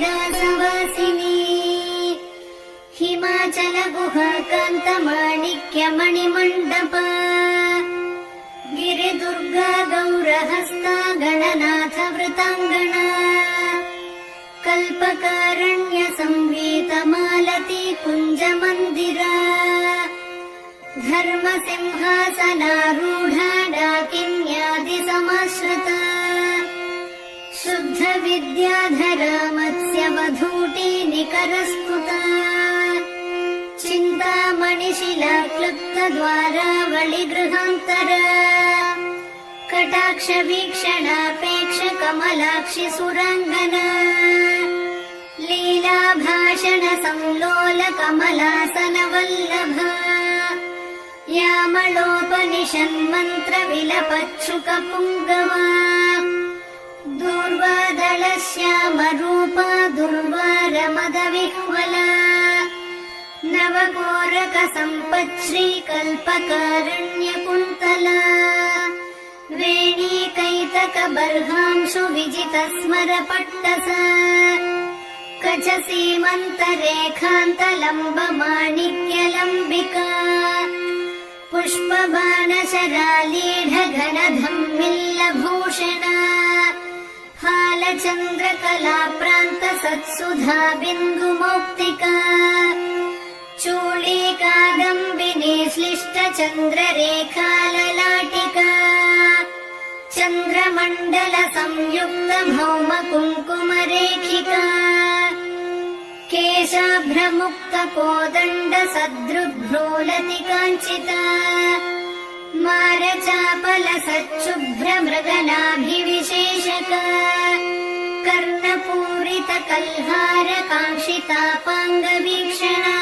कैलासवासिनी हिमाचल गुहा कांत माणिक्य मणिमण्डप गिरिदुर्गा गौरहस्ता गणनाथ वृतांगना कल्पकारण्य संवीत मालती कुंज मंदिरा धर्म सिंहासनारूढ़ा डाकिन्यादि समाश्रिता शुद्ध विद्याधरा मत्स्य वधूटी निकरस्तुता चिंतामणिशिला क्लुप्त द्वारावळि गृहांतरा कटाक्ष वीक्षणापेक्ष कमलाक्षि सुरांगना लीला भाषण संलोल कमलासन वल्लभा यामलोपनिषन्मन्त्र विलपच्छुक पुङ्गवा दूर्वादल श्याम रूपा दुर्वार मद विह्वला नवकोरक सम्पच्छ्री कल्पकारण्य कुन्तला वेणी कैतक बर्हांशु विजित स्मर पट्टसा कच सीमन्त रेखान्त लम्ब माणिक्य लम्बिका पुष्पबाण शरालीढ घन धम्मिल्ल भूषणा फालचन्द्र कला प्रान्त सत्सुधा बिन्दु मौक्तिका चूली कादम्बिनी श्लिष्ट चन्द्र रेखा ललाटिका चन्द्रमण्डल संयुक्त भौम कुङ्कुम रेखिका केशाभ्रमुक्त कोदण्ड सदृद्भ्रूलति काञ्चिता मारचापल सच्छुभ्र मृगनाभिविशेषका कर्णपूरित कल्हार काङ्क्षितापाङ्गवीक्षणा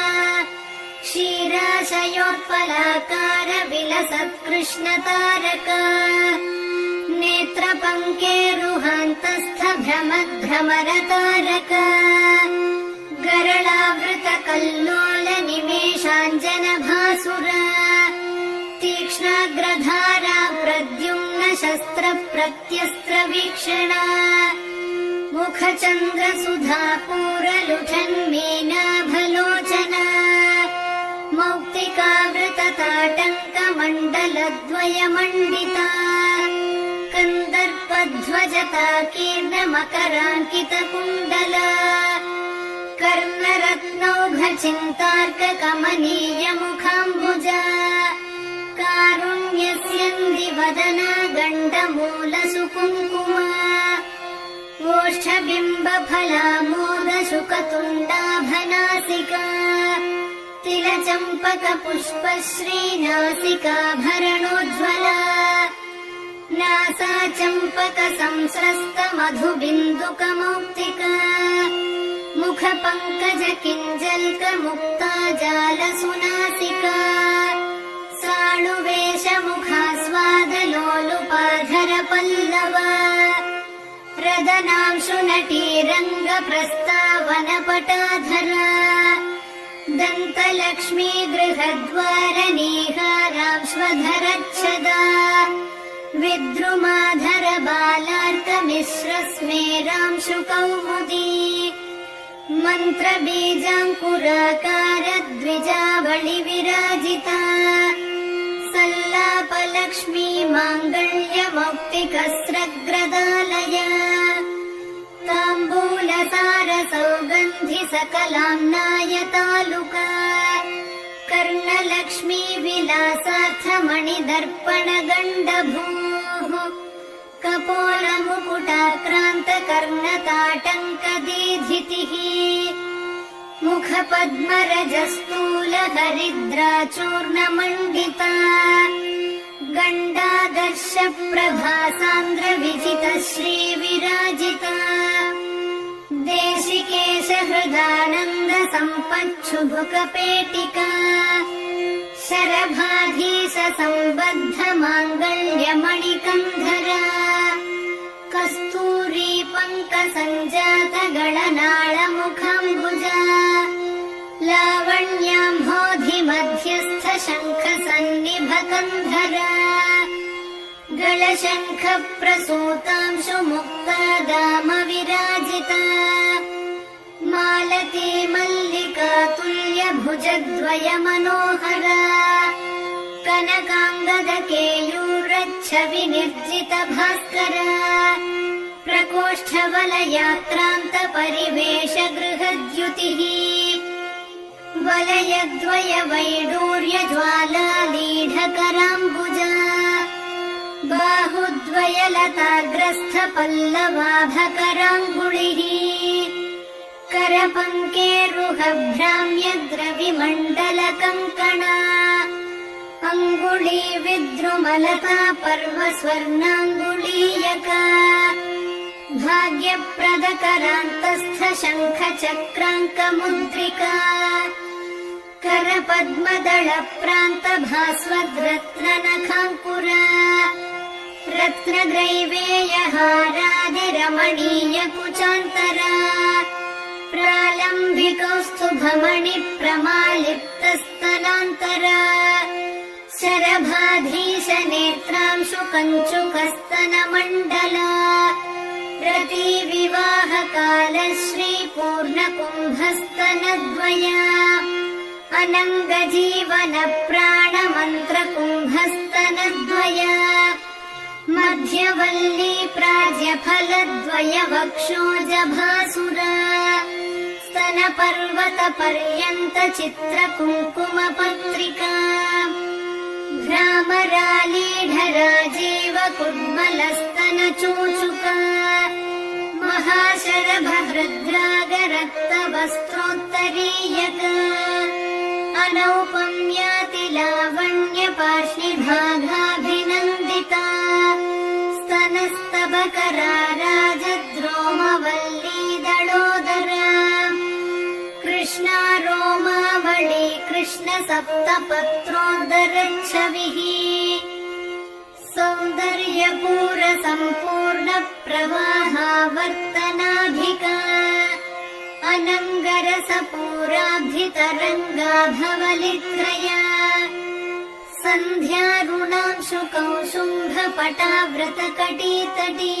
क्षीराशयोत्पलाकार विलसत्कृष्णतारका नेत्रपङ्केरुहान्तस्थ भ्रमद्भ्रमरतारका गरलावृत कल्लोल निमेषाञ्जन भासुरा तीक्ष्णाग्रधारा प्रद्युम्न शस्त्र प्रत्यस्त्र वीक्षणा मुखचन्द्र सुधा पूरलुठन्मीनाभलोचना मौक्तिकावृत ताटङ्क मण्डलद्वय मण्डिता कन्दर्पध्वजता कीर्ण मकराङ्कित कुण्डला कर्णरत्नौघ चिन्तार्क कमनीय मुखाम्बुजा कारुण्यस्यन्दिवदना गण्डमूल सुकुङ्कुमा ओष्ठबिम्ब फलामोद शुकतुण्डाभनासिका तिलचम्पक पुष्पश्री नासिकाभरणोज्ज्वला नासा चम्पक संस्रस्त मधुबिन्दुक मौक्तिका मुख पंकज किंजल्क मुक्ता जाल सुनासिका साणुवेश मुखास्वाद लोलुपाधर पल्लवा रदनांशु नटी रंग प्रस्तावन पटाधरा दन्तलक्ष्मी गृहद्वार नीहारांश्वधरच्छदा विद्रुमाधर बालार्क मिश्र स्मेरांशु कौमुदी मंत्र बीजांकुराकार द्विजावळि विराजिता सल्लाप लक्ष्मी मांगल्य मौक्तिकस्रग्रदालया तांबूल सार सौगन्धि सकलाम्नाय तालुका कर्णलक्ष्मी विलासार्थ मणिदर्पण गण्डभूः कपोल मुकुटाक्रान्त कर्णताटङ्क दीधितिः मुख पद्मरजस्तूल हरिद्रा चूर्ण मण्डिता गण्डादर्श प्रभासान्द्र विजित श्री विराजिता देशिकेश हृदानन्द सम्पच्छुभुक पेटिका शरभाधीश सम्बद्ध माङ्गल्य मणिकन्धरा कस्तूरी पङ्क सञ्जात गणनाळ मुखाम्बुजा लावण्याम्भोधि मध्यस्थ शङ्ख सन्निभ कन्धरा गलशङ्ख प्रसूतांशु मुक्ता दाम विराजिता मालती मल्लिका तुल्यभुजद्वय मनोहर कनकाङ्गदकेयूरच्छवि निर्जित भास्कर प्रकोष्ठवलयाक्रान्त परिवेश गृहद्युतिः वलयद्वय वैडूर्य ज्वालालीढकराम्बुजा बाहुद्वय लताग्रस्थ पल्लवाभकराङ्गुलिः करपङ्केरुहभ्राम्य द्रविमण्डलकङ्कणा अङ्गुली विद्रुमलता पर्वस्वर्णाङ्गुलीयका भाग्यप्रदकरान्तस्थ शङ्खचक्राङ्कमुद्रिका करपद्मदलप्रान्त भास्वद्रत्ननखाङ्कुरा रत्नग्रैवेयहारादिरमणीयकुचान्तरा प्रालम्बिकौस्तुभमणिप्रमालिप्तस्तनान्तरा शरभाधीशनेत्रांशु कञ्चुकस्तनमण्डला रतिविवाहकालश्रीपूर्णकुम्भस्तनद्वया अनङ्गजीवनप्राणमन्त्रकुम्भस्तनद्वया मध्यवल्ली प्राज्यफलद्वय वक्षोजभासुरा स्तनपर्वतपर्यन्त चित्रकुङ्कुमपत्रिका भ्रामरालीढराजीव कुड्मलस्तनचूचुका महाशरभहृद्रागरक्तवस्त्रोत्तरीयका अनौपम्याति लावण्यपार्ष्णिभागाभिनन्दिता स्तनस्तबकरा राजद्रोमवल्लीदळोदरा कृष्णारोमावळी कृष्णसप्तपत्रोदरच्छविः सौन्दर्यपूरसम्पूर्णप्रवाहावर्तनाभिका अनङ्गरसपूराब्धितरङ्गाभवलित्रया सन्ध्यारुणांशुकौशुम्भपटाव्रतकटीतटी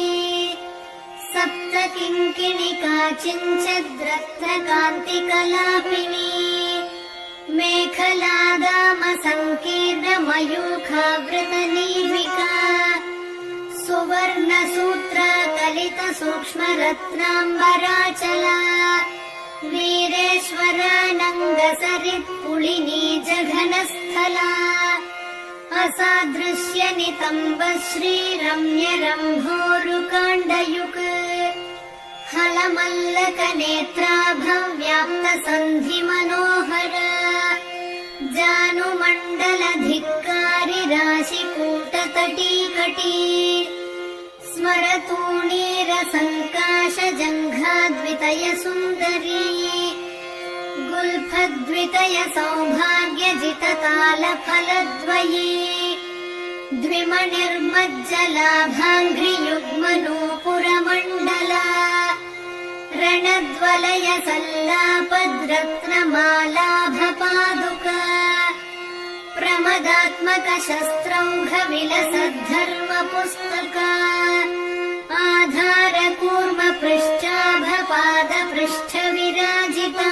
सप्तकिङ्किणिका चिञ्चद्रत्नकान्तिकलापिनी मेखलादामसङ्कीर्णमयूखावृतनीविका सुवर्णसूत्राकलितसूक्ष्मरत्नाम्बराचला वीरेश्वरानङ्गसरित्पुलिनी जघनस्थला असादृश्यनितम्बश्रीरम्यरम्भोरुकाण्डयुक् हलमल्लकनेत्राभव्याप्तसन्धिमनोहर जानुमण्डलधिक्कारी राशिकूटतटीकटी स्मरतूणीरसङ्काशजङ्घाद्वितय सुन्दरी गुल्फद्वितय सौभाग्यजिततालफलद्वये द्विमनिर्मज्जलाभाङ्घ्रियुग्मनूपुरमण्डला रणद्वलय सल्लापद्रत्नमालाभपादुका प्रमदात्मकशस्त्रौघविलसद्धर्मपुस्तका आधारकूर्मपृष्ठाभपादपृष्ठविराजिता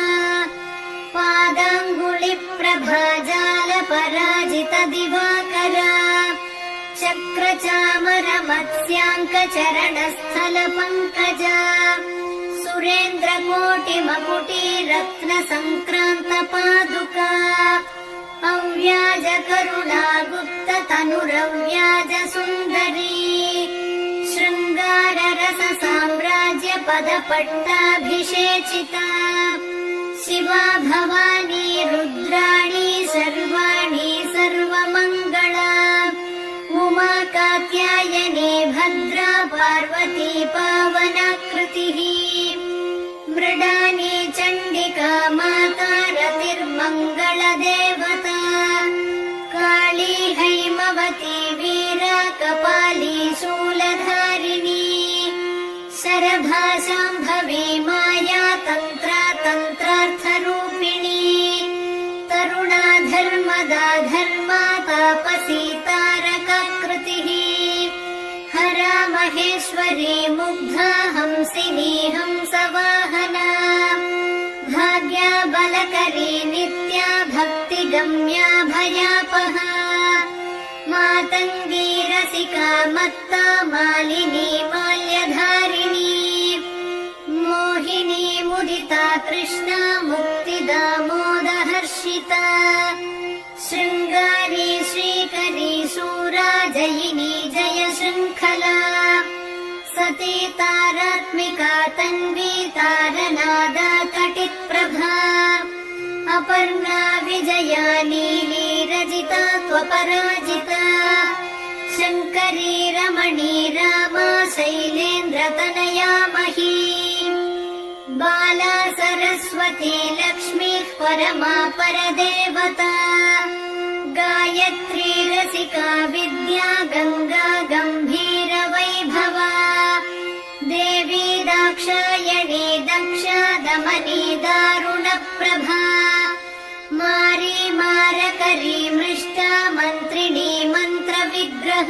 पादाङ्गुलिप्रभाजालपराजितदिवाकरा चक्रचामरमत्स्याङ्कचरणस्थलपङ्कजा सुरेन्द्रकोटिमकुटीरत्नसङ्क्रान्तपादुका अव्याजकरुणागुप्ततनुरव्याजसुन्दरी शृङ्गाररससाम्राज्यपदपट्टाभिषेचिता शिवा भवानी रुद्राणी सर्वाणि सर्वमङ्गला उमा कात्यायनी भद्रा पार्वती पावनाकृतिः मृडानी चण्डिका माता रतिर्मङ्गलदेवता काली हैमवती वीरा कपाली शूलधारिणी शरभाशाम्भवी माया तन्त्रा तन्त्रार्थरूपिणी तरुणा धर्मदा धर्मा तापसी तारकाकृतिः हरा महेश्वरी मुग्धा हंसिनी हंसवाहना शङ्करी नित्या भक्तिगम्या भयापहा मातङ्गी रसिका मत्ता मालिनी माल्यधारिणी मोहिनी मुदिता कृष्णा मुक्तिदा मोदहर्षिता शृङ्गारी श्रीकरी शूरा जयिनी जय शृङ्खला सती तारात्मिका तन्वी तारनादा कटिप्रभा अपर्णा विजया नीली रजिता त्वपराजिता शङ्करी रमणी रामा शैलेन्द्रतनया मही बाला सरस्वती लक्ष्मीः परमा परदेवता गायत्री रसिका विद्या गङ्गा गम्भीरवैभवा देवी दाक्षायणी दक्षा दमनी दारुणप्रभा मारी मारकरी मृष्टा मन्त्रिणी मन्त्रविग्रह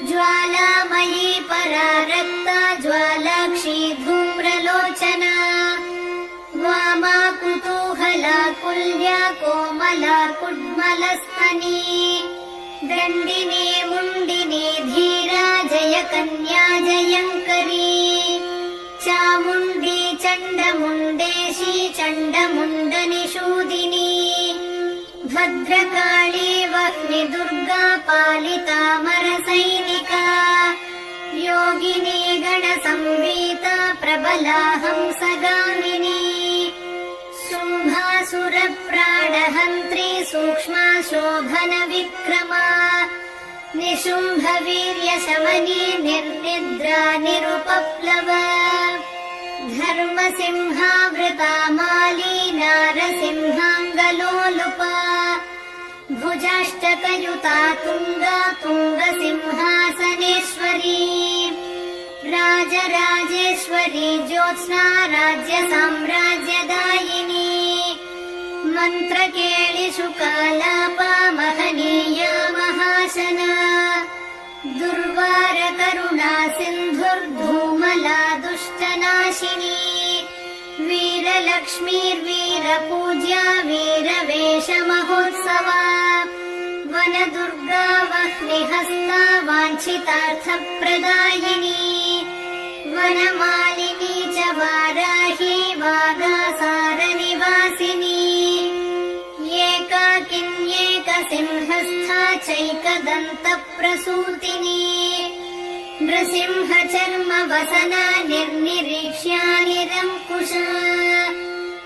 ज्वालामयी परारक्ता ज्वालाक्षी धूम्रलोचना वामा कुतूहला कुल्या कोमला कुड्मलस्तनी दण्डिनी मुण्डिनी धीरा जयकन्या जयङ्करी चामुण्डी चण्डमुण्डेशी चण्डमुण्डनिषूदिनी भद्रकाली वह्नि दुर्गा पालितामरसैनिका योगिनी गणसंवीता प्रबला हंसगामिनी शुम्भासुरप्राणहन्त्री सूक्ष्मा शोभनविक्रमा निशुम्भवीर्यशमनी निर्निद्रा निरुपप्लवा धर्मसिंहावृता माली नारसिंहाङ्गलोलुपा भुजाष्टकयुता तुङ्गा तुङ्गसिंहासनेश्वरी राजराजेश्वरी ज्योत्स्ना राज्यसाम्राज्यदायिनी मन्त्रकेलिषु कालापा महनीया महाशना दुर्वारकरुणा सिन्धुर्धूमला दुष्टनाशिनी वीरलक्ष्मीर्वीरपूज्या वीरवेषमहोत्सवा वनदुर्गा वह्निहस्ता वाञ्छितार्थप्रदायिनी वनमालिनी च वाराही वागासारनिवासिनी एकाकिन्येकसिंहस्था चैकदन्तप्रसूतिनी नृसिंहचर्मवसना निर्निरीक्ष्या निरङ्कुशा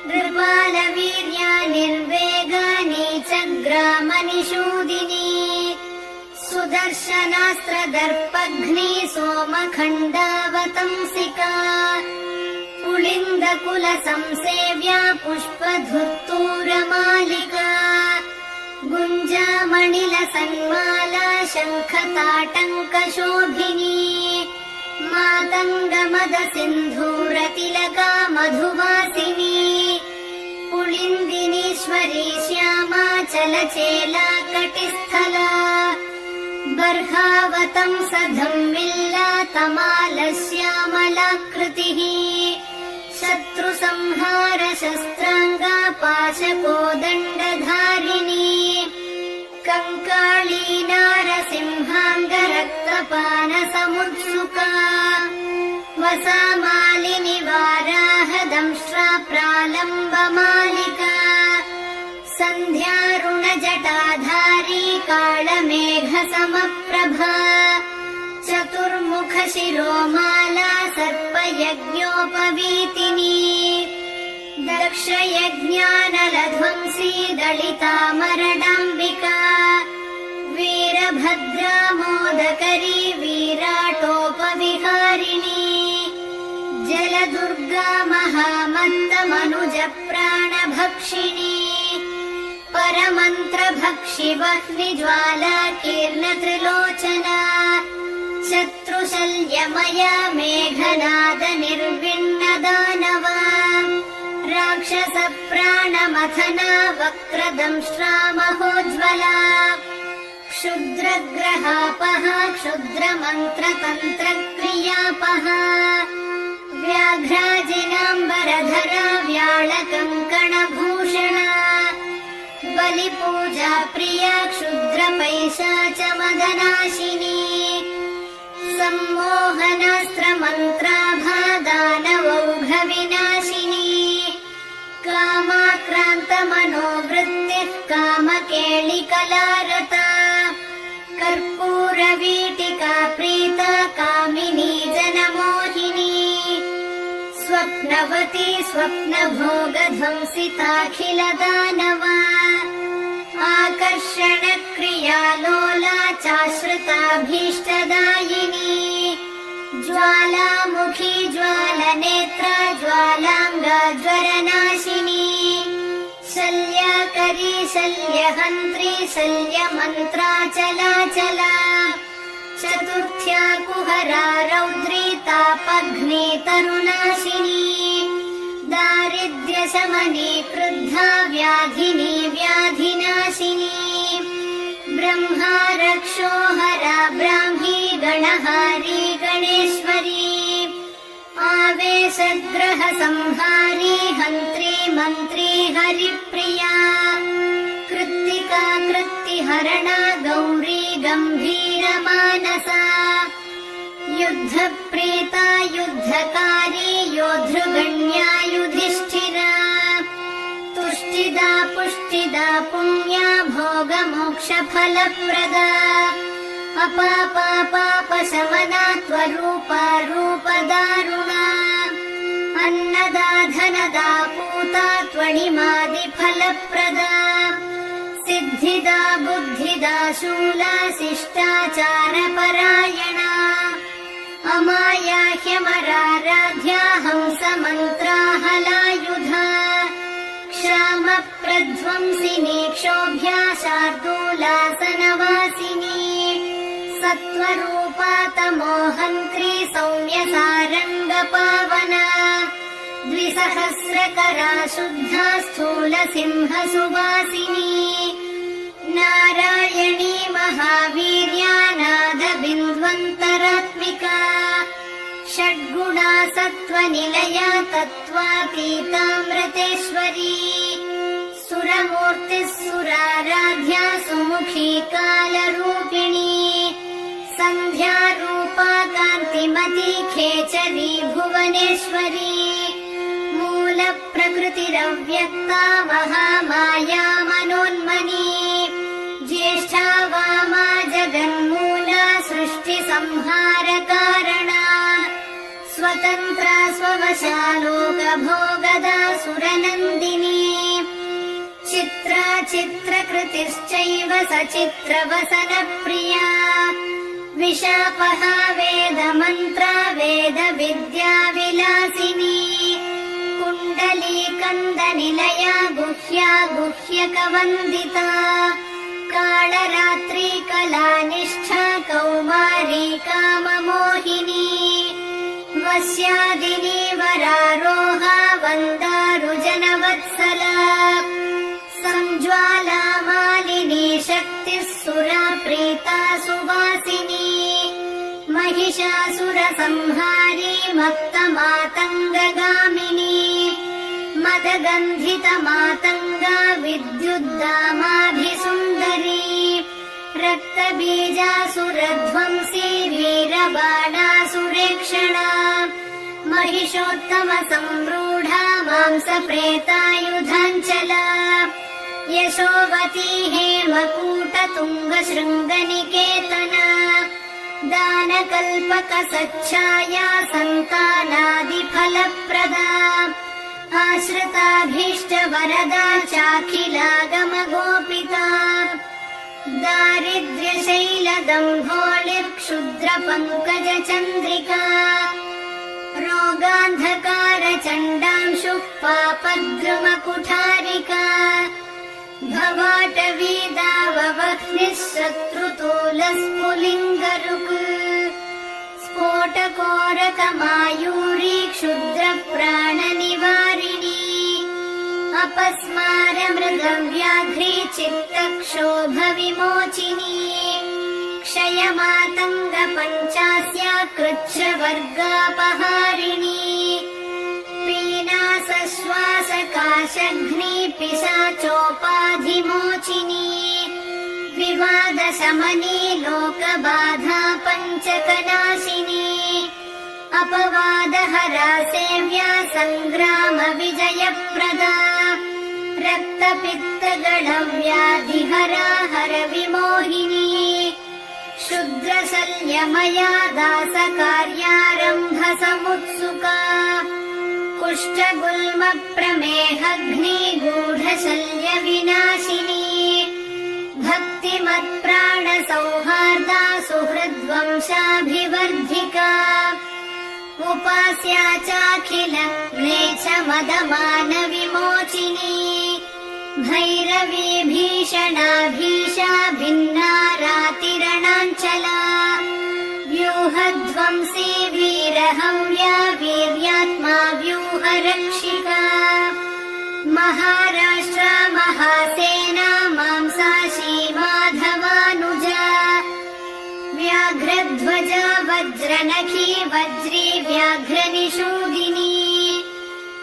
नृपालवीर्या निर्वेगा नीचग्रामनिषूदिनी सुदर्शनास्त्रदर्पघ्नी सोमखण्डावतंसिका पुलिन्दकुलसंसेव्या पुष्पधुर्तूरमालिका गुञ्जामणिलसन्माला शङ्खताटङ्कशोभिनी मातङ्गमदसिन्धूरतिलका मधुवासिनी पुलिन्दिनीश्वरी श्यामा चलचेला कटिस्थला बर्हावतंसधम्मिल्ला तमालश्यामलाकृतिः शत्रुसंहार शस्त्राङ्गा पाशकोदण्डधारिणी कङ्काळी नारसिंहाङ्गरक्तपानसमुत्सुका वसामालिनि वाराहदंष्ट्रा प्रालम्बमालिका सन्ध्यारुणजटाधारी कालमेघसमप्रभा चतुर्मुखशिरोमाला सर्पयज्ञोपवीतिनी दक्षयज्ञानलध्वंसी दलितामरडाम्बिका वीरभद्रा मोदकरी विराटोपविहारिणी जलदुर्गा महामन्दमनुजप्राणभक्षिणी परमन्त्रभक्षि वह्निज्वाला कीर्णत्रिलोचना शत्रुशल्यमया मेघनाद निर्विण्णदानवा राक्षसप्राणमथना वक्रदंष्ट्रा महोज्ज्वला क्षुद्रग्रहापहा क्षुद्रमन्त्रतन्त्रक्रियापहा व्याघ्राजिनाम्बरधरा व्याळकङ्कणभूषिता प्रिया क्षुद्रपैशाचमदनाशिनी सम्मोहनास्त्रमन्त्राभा दानवौघविनाशिनी कामाक्रान्तमनोवृत्तिः कामकेलिकलारता कर्पूरवीटिका प्रीता कामिनी जनमोहिनी स्वप्नवती स्वप्नभोगध्वंसिताखिलदानवा आकर्षणक्रियालोला चाश्रिताभीष्टदायिनी ज्वालामुखी ज्वालनेत्रा ज्वालाङ्गा ज्वरनाशिनी शल्यकरी शल्यहन्त्री शल्यमन्त्राचलाचला चतुर्थ्या कुहरा रौद्री तापघ्नी तरुनाशिनी दारिद्र्यशमनी क्रुद्धा व्याधिनी व्याधिनाशिनी ब्रह्मारक्षोहरा ब्राह्मी गणहारी गणेश्वरी आवेशग्रहसंहारी हन्त्री मन्त्री हरिप्रिया कृत्तिका कृत्तिहरणा गौरी गम्भीरमानसा युद्धप्रीता युद्धकारी योद्धृगण्या युधिष्ठिरा तुष्टिदा पुष्टिदा पुण्या भोगमोक्षफलप्रदा अपापापापशमना त्वरूपा रूपदारुणा अन्नदा धनदा पूता त्वणिमादिफलप्रदा सिद्धिदा बुद्धिदा शूला शिष्टाचारपरायणा अमाया ह्यमराराध्या हंसमन्त्राहलायुधा क्षामप्रध्वंसिनी क्षोभ्या शार्दूलासनवासिनी सत्त्वरूपा तमोहन्त्री सौम्यसारङ्गपावना द्विसहस्रकरा शुद्धा स्थूलसिंहसुवासिनी नारायणी महावीर्या नादबिन्द्वन्तरात्मिका षड्गुणा सत्त्वनिलया तत्त्वातीतामृतेश्वरी सुरमूर्तिः सुराराध्या सुमुखी कालरूपिणी सन्ध्यारूपा कान्तिमती खेचरी भुवनेश्वरी मूलप्रकृतिरव्यक्ता महामाया मनोन्मनी ज्येष्ठा वामा जगन्मूला सृष्टिसंहारकारणा स्वतन्त्रा स्ववशालोकभोगदा सुरनन्दिनी चित्रा चित्रकृतिश्चैव सचित्रवसनप्रिया विशापहा वेदमन्त्रा वेदविद्याविलासिनी कुण्डलीकन्दनिलया गुह्या गुह्यकवन्दिता कालरात्रि कलानिष्ठा कौमारी काममोहिनी वस्यादिनी वरारोहा वन्दारुजनवत्सला संज्वाला मालिनी शक्तिः सुरा प्रीता सुवासिनी महिषासुरसंहारी मत्तमातङ्गगामिनी मदगन्धितमातङ्गा विद्युद्दामाभिसुन्दरी रक्तबीजासुरध्वंसी वीरबाणासुरेक्षणा महिषोत्तमसंरूढा मांसप्रेतायुधाञ्चला यशोवती हेमकूटतुङ्गशृङ्गनिकेतना दानकल्पकसच्छाया सन्तानादिफलप्रदा आश्रिताभीष्टवरदा चाखिलागमगोपिता दारिद्र्यशैलदम्भोलिक्षुद्रपङ्कजचन्द्रिका रोगान्धकारचण्डांशुः पापद्रुमकुठारिका भवाटवीदाववह्निः शत्रुतोलस्फुलिङ्गरुक् स्फोटकोरकमायूरी क्षुद्रप्राणनिवारिणी अपस्मारमृगव्याघ्री चित्तक्षोभविमोचिनी क्षयमातङ्गपञ्चास्या कृच्छ्रवर्गापहारिणी पीनासश्वासकाशघ्नी पिशाचोपाधिमोचिनी विवादशमनी लोकबाधा पञ्चकनाशिनी अपवादहरा सेव्या सङ्ग्राम विजयप्रदा रक्तपित्तगणव्याधिहरा हर विमोहिनी शुद्रशल्यमया दासकार्यारम्भ समुत्सुका कुष्ठगुल्मप्रमेहग्नि गूढशल्य विनाशिनी भक्तिमत्प्राणसौहार्दा सुहृद्वंशाभिवर्धिका उपास्या चाखिल म्लेच्छमदमान विमोचिनी भैरवी भीषणाभीषा भिन्ना रातिरणाञ्चला व्यूहध्वंसी वीरहव्या वीर्यात्मा व्यूहरक्षिका महाराष्ट्रा महासेना मांसाशी माधवानुजा व्याघ्रध्वजा वज्रनखी वज्री व्याघ्रनिषूदिनी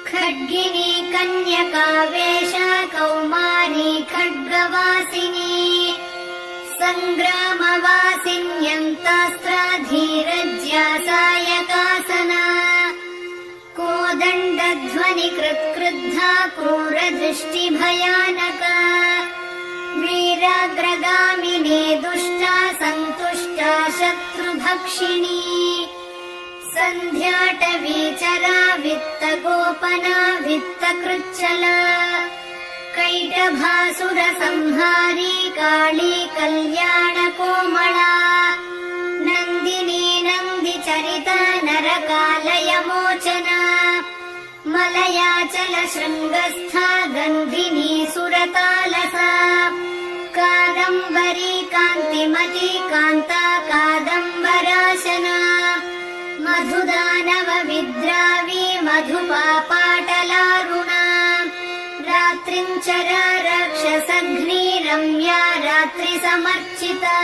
खड्गिनी कन्यकावेशा कौमारी खड्गवासिनी सङ्ग्रामवासिन्यन्तास्त्रा धीरज्या सायकासना कोदण्डध्वनिकृत्क्रुद्धा क्रूरदृष्टिभयानका वीराग्रगामिनी दुष्टा सन्तुष्टा शत्रुभक्षिणी सन्ध्याटवीचरा वित्तगोपना वित्तकृच्छला कैटभासुरसंहारी काली कल्याणकोमला नन्दिनी नन्दिचरिता नरकालयमोचना मलयाचल शृङ्गस्था गन्धिनी सुरतालसा कादम्बरी कान्तिमती कान्ता कादम्बराशना मधुदानव विद्रावी मधुपापाटलारुणा रात्रिञ्चरा राक्षसघ्नी रम्या रात्रिसमर्चिता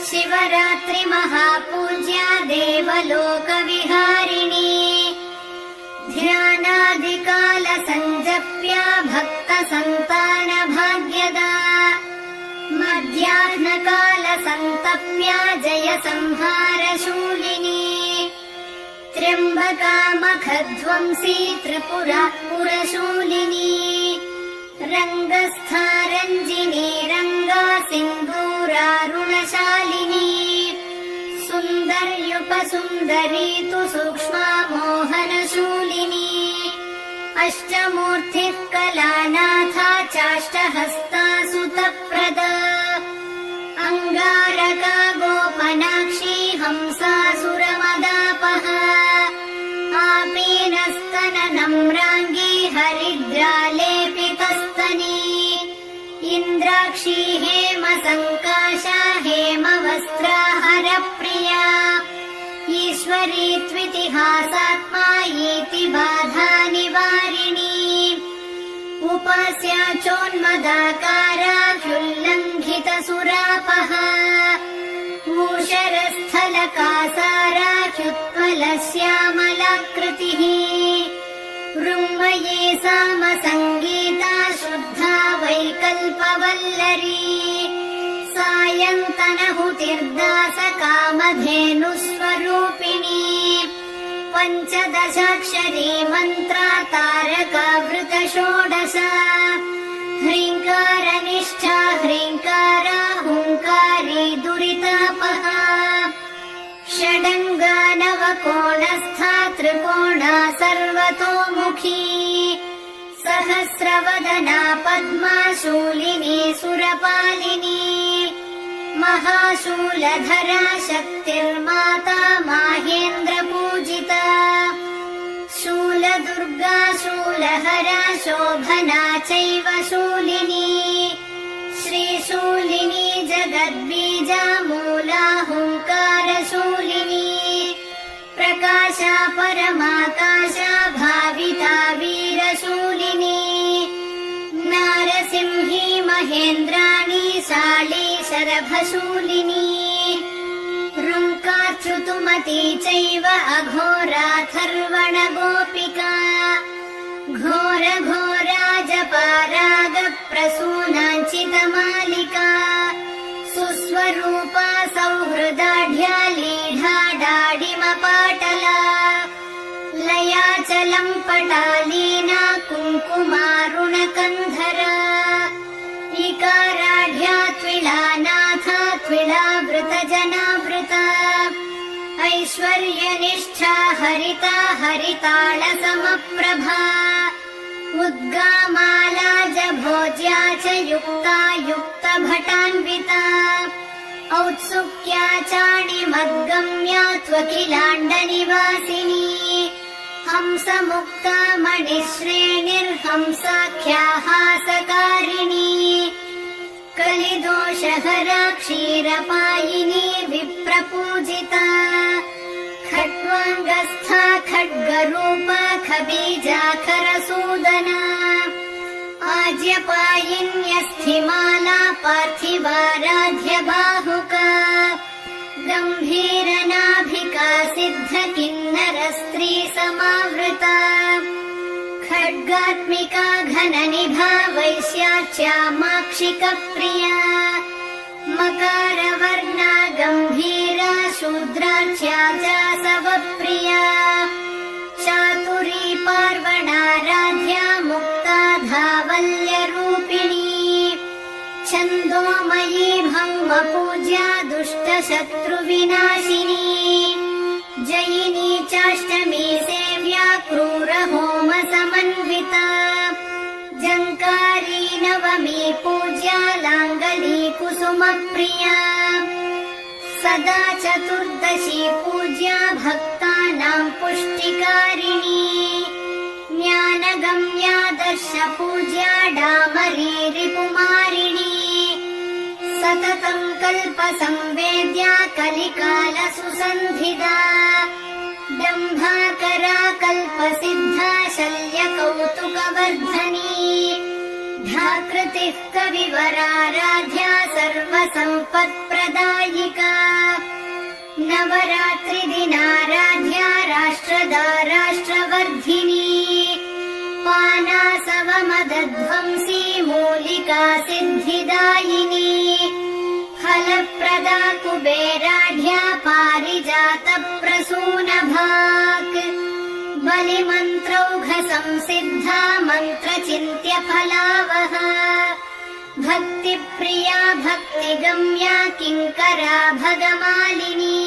शिवरात्रि महापूज्या देवलोकविहारिणी ध्यानादिकाल संजप्या भक्त संतान भाग्यदा मध्याह्नकाल संतप्या जय संहार शूलिनी त्र्यम्बका मखध्वंसी त्रिपुरा पुरशूलिनी रङ्गस्था रञ्जिनी रङ्गा सिन्दूरारुणशालिनी सुन्दर्युपसुन्दरी तु सूक्ष्मा मोहनशूलिनी अष्टमूर्तिः कलानाथा चाष्टहस्ता सुतप्रदा अङ्गारका गोपनाक्षी हंसासुरमदापहा आपीनस्तन नम्राङ्गी हरिद्रालेपितस्तनी इन्द्राक्षी हेम सङ्काशा हेमवस्त्रा हरप्रिया ईश्वरी त्वितिहासात्मा येति बाधा निवारिणी उपास्या चोन्मदाकारा ह्युल्लङ्घितसुरापहा ऊषरस्थलकासारा ह्युत्पलश्यामलाकृतिः ऋङ्मये सामसङ्गीता शुद्धा वैकल्पवल्लरी सायन्तनहुतिर्दासकामधेनुस्वरूपिणी पञ्चदशाक्षरी मन्त्रा तारकावृत षोडश ह्रीङ्कारनिष्ठा ह्रीङ्कारा हुङ्कारी दुरितापहा षडङ्गा नवकोणस्था त्रिकोणा सर्वतोमुखी सहस्रवदना पद्मा शूलिनी सुरपालिनी महाशूलधरा शक्तिर्माता माहेन्द्रपूजिता शूलदुर्गा शूलहरा शोभना चैव शूलिनी श्रीशूलिनी जगद्बीजा मूला हुङ्कारशूलिनी प्रकाशा परमाकाशा भाविता वीरशूलिनी नारसिंही महेन्द्राणी शाली शरभशूलिनी ऋङ्काच्युतुमती चैव अघोराथर्वण गोपिका घोर घोरा जपाराग प्रसूनाञ्चितमालिका चम्पटालीना कुङ्कुमारुणकन्धरा इकाराढ्या त्विलानाथा त्विलावृतजनावृता ऐश्वर्यनिष्ठा हरिता हरितालसमप्रभा उद्गामाला जभोज्या च युक्ता युक्तभटान्विता औत्सुक्या चाणिमद्गम्या त्वखिलाण्डनिवासिनी हंसमुक्ता मणिश्रेणिर्हंसाख्या हासकारिणी कलिदोषहरा क्षीरपायिनी विप्रपूजिता खड्वाङ्गस्था खड्गरूपा खबीजाखरसूदना आज्यपायिन्यस्थिमाला पार्थिवाराध्य बाहुका गम्भीरनाभिका सिद्धकिन्नरस्त्री समावृता खड्गात्मिका घननिभा वैश्याच्यामाक्षिकप्रिया मकारवर्णा गम्भीरा शूद्राच्या चासवप्रिया चातुरी पार्वणाराध्या मुक्ता धावल्यरूपिणी छन्दोमयी भौमपूज्या दुष्टशत्रुविनाशिनी जयिनी चाष्टमी सेव्या क्रूरहोमसमन्विता जङ्कारी नवमी पूज्या लाङ्गली कुसुमप्रिया सदा चतुर्दशी पूज्या भक्तानां पुष्टिकारिणी ज्ञानगम्या दर्शपूज्या डामरी रिपुमारिणी सततं कल्पसंवेद्या कलिकालसुसन्धिदा दम्भाकरा कल्पसिद्धा शल्यकौतुकवर्धनी धाकृतिः कविवराराध्या सर्वसम्पत्प्रदायिका नवरात्रिदिनाराध्या राष्ट्रदा राष्ट्रवर्धिनी पानासवमदध्वंसी मूलिका सिद्धिदायिनी फलप्रदा कुबेराढ्या पारिजातप्रसूनभाक् बलिमन्त्रौघसंसिद्धा मन्त्रचिन्त्यफलावहा भक्तिप्रिया भक्तिगम्या किङ्करा भगमालिनी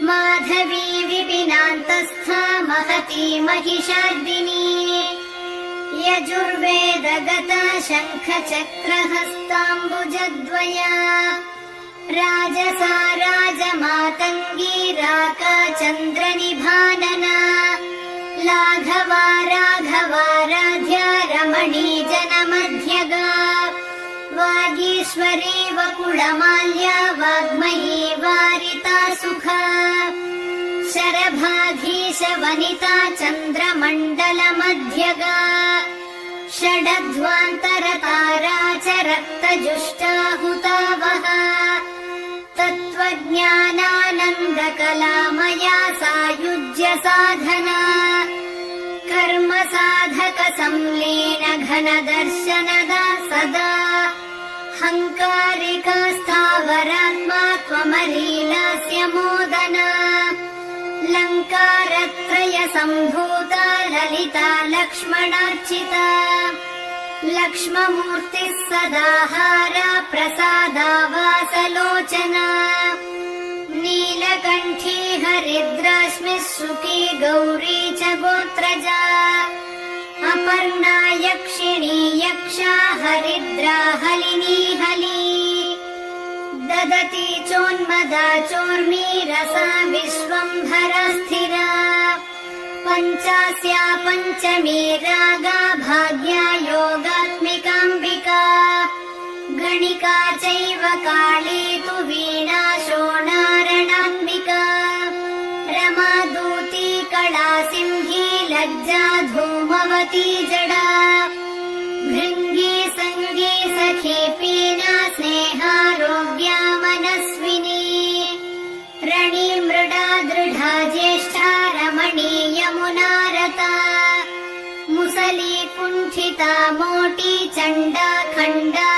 माधवी विपिनान्तस्था महती महिषार्दिनी यजुर्वेदगता शङ्खचक्रहस्ताम्बुजद्वया राजसा राजमातङ्गी राका चन्द्रनिभानना लाघवा राघवाराध्या रमणी जनमध्यगा वागीश्वरी वकुळमाल्या वाग्मयी वारिता सुखा शरभाधीश वनिता चन्द्रमण्डलमध्यगा षडध्वान्तरतारा च रक्तजुष्टाहुतावहा तत्त्वज्ञानानन्दकलामया सायुज्य साधना कर्म साधक संलीन घनदर्शनदा सदा हङ्कारिका स्थावरात्मा त्वमलीलास्य मोदना लङ्कारत्रय सम्भूता ललिता लक्ष्मणार्चिता लक्ष्ममूर्तिः सदाहारा प्रसादा वासलोचना नीलकण्ठी हरिद्राश्मिः शुकी गौरी च गोत्रजा अपर्णा यक्षिणी यक्षा हरिद्रा हलिनी हली ददती चोन्मदा चोर्मी रसा विश्वम्भरा स्थिरा पञ्चास्या पञ्चमी रागा भाग्या योगात्मिकाम्बिका गणिका चैव काली तु वीणा शोणारणात्मिका रमा दूती कला सिंही लज्जा धूमवती जडा भृङ्गी सङ्गी सखी पीना स्नेहारोग्या मनस्विनी ರಣಿ ಮೃಡಾ ದೃಢಾ ಜ್ಯೇಷ್ಠಾ ರಮಣೀ ಯಮುನಾರತಾ ಮುಸಲಿ ಕುಂಠಿತಾ ಮೋಟಿ ಚಂಡಾ ಖಂಡಾ